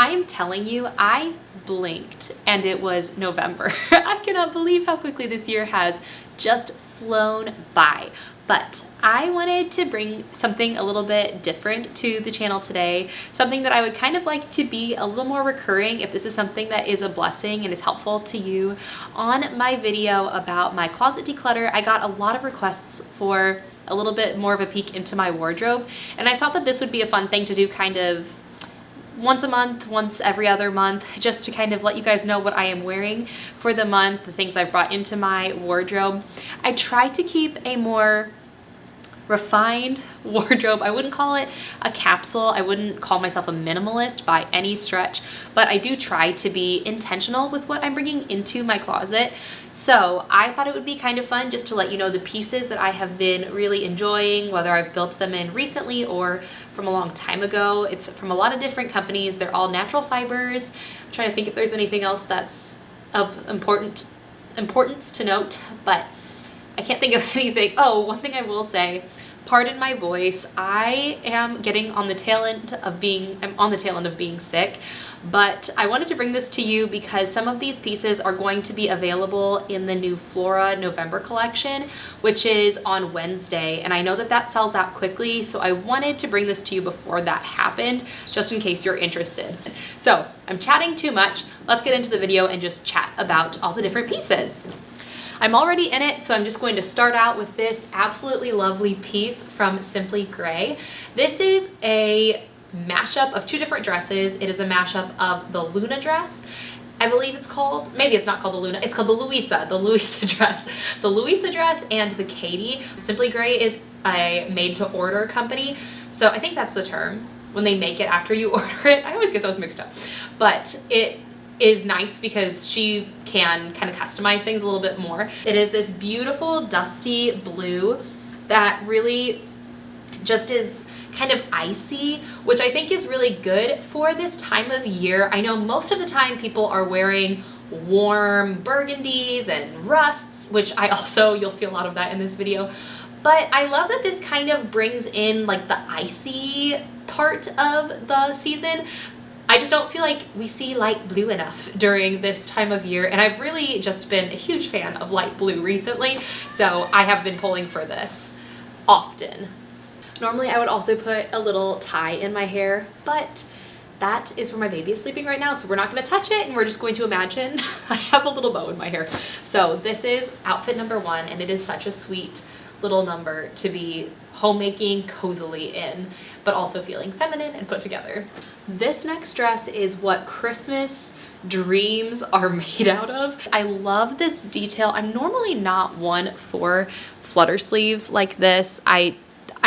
I am telling you, I blinked and it was November. I cannot believe how quickly this year has just flown by. But I wanted to bring something a little bit different to the channel today, something that I would kind of like to be a little more recurring if this is something that is a blessing and is helpful to you. On my video about my closet declutter, I got a lot of requests for a little bit more of a peek into my wardrobe, and I thought that this would be a fun thing to do kind of once a month, once every other month, just to kind of let you guys know what I am wearing for the month, the things I've brought into my wardrobe. I try to keep a more refined wardrobe. I wouldn't call it a capsule. I wouldn't call myself a minimalist by any stretch, but I do try to be intentional with what I'm bringing into my closet. So I thought it would be kind of fun just to let you know the pieces that I have been really enjoying, whether I've built them in recently or from a long time ago. It's from a lot of different companies. They're all natural fibers. I'm trying to think if there's anything else that's of importance to note, but I can't think of anything. Oh, one thing I will say, pardon my voice, I am getting on the tail end of being sick, but I wanted to bring this to you because some of these pieces are going to be available in the Neuflora November collection, which is on Wednesday, and I know that that sells out quickly, so I wanted to bring this to you before that happened, just in case you're interested. So I'm chatting too much. Let's get into the video and just chat about all the different pieces. I'm already in it, so I'm just going to start out with this absolutely lovely piece from Simply Gray. This is a mashup of two different dresses. It is a mashup of the Luna dress, I believe it's called. Maybe it's not called the Luna, it's called the Louisa dress. The Louisa dress and the Katie. Simply Gray is a made-to-order company, so I think that's the term, when they make it after you order it. I always get those mixed up. But it is nice because she can kind of customize things a little bit more. It is this beautiful dusty blue that really just is kind of icy, which I think is really good for this time of year. I know most of the time people are wearing warm burgundies and rusts, which I also, you'll see a lot of that in this video. But I love that this kind of brings in like the icy part of the season. I just don't feel like we see light blue enough during this time of year, and I've really just been a huge fan of light blue recently, so I have been pulling for this often. Normally I would also put a little tie in my hair, but that is where my baby is sleeping right now, so we're not going to touch it, and we're just going to imagine I have a little bow in my hair. So this is outfit number one, and it is such a sweet little number to be homemaking cozily in, but also feeling feminine and put together. This next dress is what Christmas dreams are made out of. I love this detail. I'm normally not one for flutter sleeves like this. I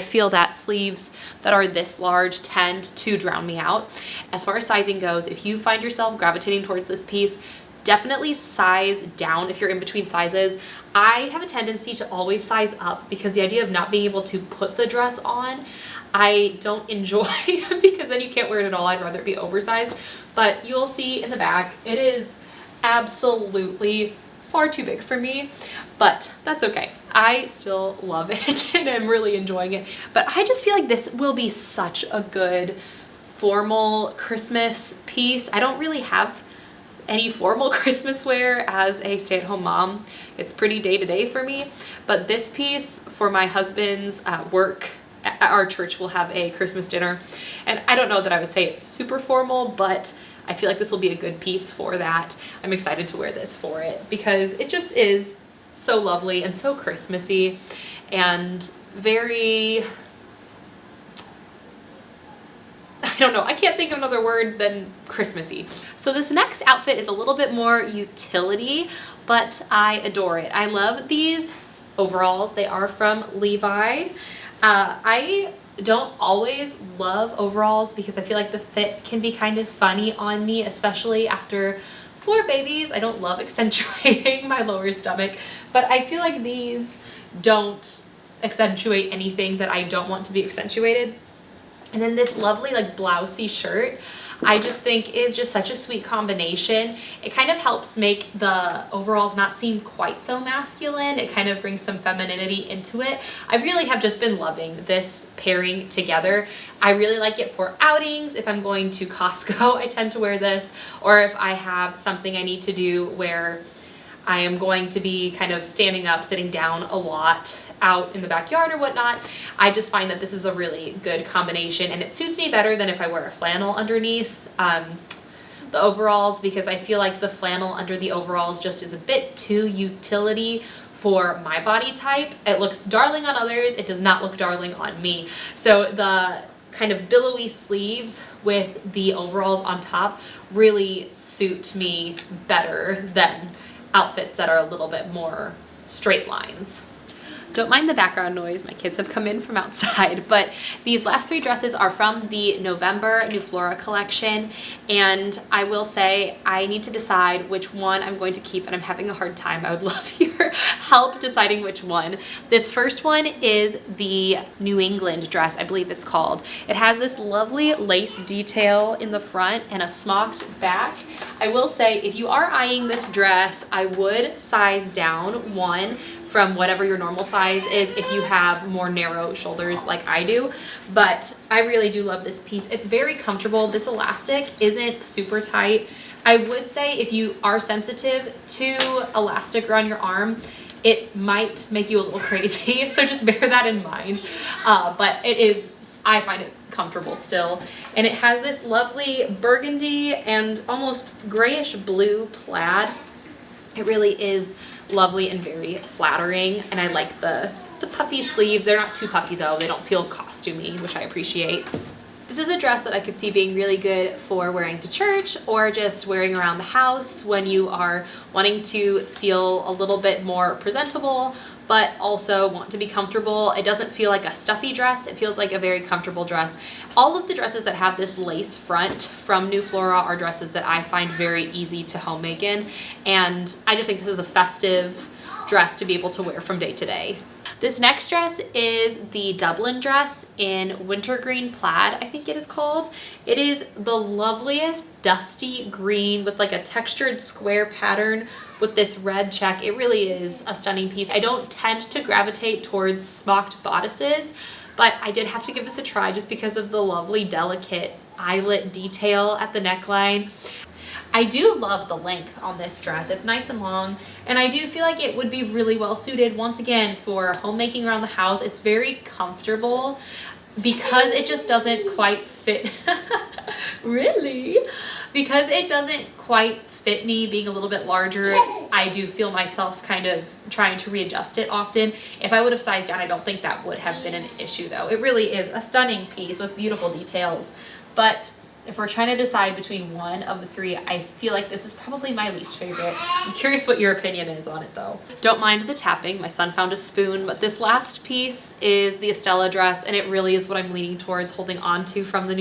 feel that sleeves that are this large tend to drown me out. As far as sizing goes, if you find yourself gravitating towards this piece, definitely size down if you're in between sizes. I have a tendency to always size up because the idea of not being able to put the dress on, I don't enjoy because then you can't wear it at all. I'd rather it be oversized. But you'll see in the back, it is absolutely far too big for me, but that's okay. I still love it and I'm really enjoying it. But I just feel like this will be such a good formal Christmas piece. I don't really have any formal Christmas wear as a stay-at-home mom. It's pretty day-to-day for me, but this piece for my husband's work, our church will have a Christmas dinner, and I don't know that I would say it's super formal, but I feel like this will be a good piece for that. I'm excited to wear this for it because it just is so lovely and so Christmassy and very, I don't know, I can't think of another word than Christmassy. So this next outfit is a little bit more utility, but I adore it. I love these overalls. They are from Levi. I don't always love overalls because I feel like the fit can be kind of funny on me, especially after 4 babies. I don't love accentuating my lower stomach, but I feel like these don't accentuate anything that I don't want to be accentuated. And then this lovely like blousey shirt. I just think is just such a sweet combination. It kind of helps make the overalls not seem quite so masculine. It kind of brings some femininity into it. I really have just been loving this pairing together. I really like it for outings. If I'm going to Costco, I tend to wear this, or if I have something I need to do where I am going to be kind of standing up, sitting down a lot out in the backyard or whatnot. I just find that this is a really good combination, and it suits me better than if I wear a flannel underneath the overalls, because I feel like the flannel under the overalls just is a bit too utility for my body type. It looks darling on others. It does not look darling on me. So the kind of billowy sleeves with the overalls on top really suit me better than outfits that are a little bit more straight lines. Don't mind the background noise, my kids have come in from outside, but these last 3 dresses are from the November Neuflora collection, and I will say I need to decide which one I'm going to keep, and I'm having a hard time. I would love your help deciding which one. This first one is the New England dress, I believe it's called. It has this lovely lace detail in the front and a smocked back. I will say if you are eyeing this dress, I would size down one from whatever your normal size is if you have more narrow shoulders like I do. But I really do love this piece. It's very comfortable. This elastic isn't super tight. I would say if you are sensitive to elastic around your arm, it might make you a little crazy, so just bear that in mind. But it is, I find it comfortable still. And it has this lovely burgundy and almost grayish blue plaid. It really is lovely and very flattering, and I like the puffy sleeves. They're not too puffy though. They don't feel costumey, which I appreciate. This is a dress that I could see being really good for wearing to church or just wearing around the house when you are wanting to feel a little bit more presentable but also want to be comfortable. It doesn't feel like a stuffy dress. It feels like a very comfortable dress. All of the dresses that have this lace front from Neuflora are dresses that I find very easy to homemake in, and I just think this is a festive dress to be able to wear from day to day. This next dress is the Dublin dress in wintergreen plaid, I think it is called. It is the loveliest dusty green with like a textured square pattern with this red check. It really is a stunning piece. I don't tend to gravitate towards smocked bodices, but I did have to give this a try just because of the lovely delicate eyelet detail at the neckline. I do love the length on this dress. It's nice and long, and I do feel like it would be really well suited once again for homemaking around the house. It's very comfortable because it just doesn't quite fit. Really? Because it doesn't quite fit me being a little bit larger, I do feel myself kind of trying to readjust it often. If I would have sized down, I don't think that would have been an issue though. It really is a stunning piece with beautiful details, but if we're trying to decide between one of the 3, I feel like this is probably my least favorite. I'm curious what your opinion is on it though. Don't mind the tapping, my son found a spoon, but this last piece is the Estella dress, and it really is what I'm leaning towards holding on to from the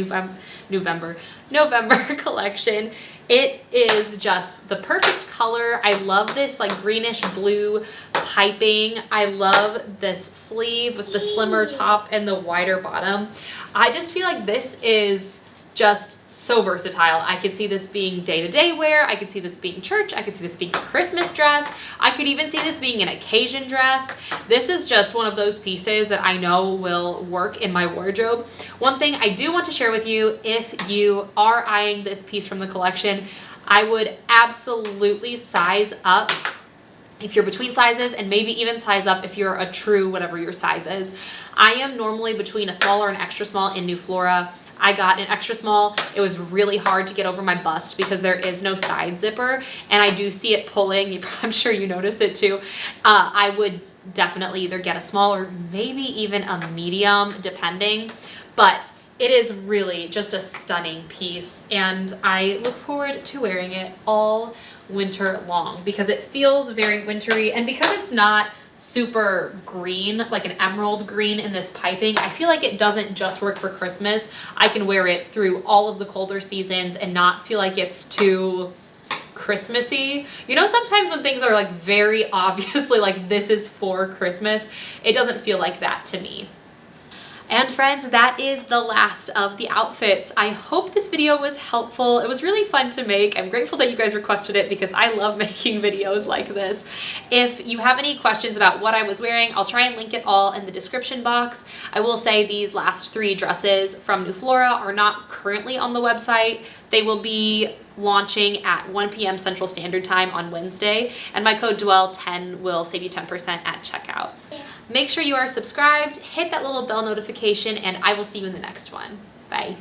November collection. It is just the perfect color. I love this like greenish blue piping. I love this sleeve with the slimmer top and the wider bottom. I just feel like this is just so versatile. I could see this being day-to-day wear. I could see this being church. I could see this being a Christmas dress. I could even see this being an occasion dress. This is just one of those pieces that I know will work in my wardrobe. One thing I do want to share with you, if you are eyeing this piece from the collection, I would absolutely size up if you're between sizes, and maybe even size up if you're a true whatever your size is. I am normally between a small or an extra small in Neuflora. I got an extra small. It was really hard to get over my bust because there is no side zipper, and I do see it pulling. I'm sure you notice it too. I would definitely either get a small or maybe even a medium depending, but it is really just a stunning piece, and I look forward to wearing it all winter long because it feels very wintry, and because it's not super green, like an emerald green in this piping, I feel like it doesn't just work for Christmas. I can wear it through all of the colder seasons and not feel like it's too Christmassy. You know, sometimes when things are like very obviously like this is for Christmas, it doesn't feel like that to me. And friends, that is the last of the outfits. I hope this video was helpful. It was really fun to make. I'm grateful that you guys requested it because I love making videos like this. If you have any questions about what I was wearing, I'll try and link it all in the description box. I will say these last 3 dresses from Neuflora are not currently on the website. They will be launching at 1 p.m. Central Standard Time on Wednesday, and my code DWELL10 will save you 10% at checkout. Make sure you are subscribed, hit that little bell notification, and I will see you in the next one. Bye.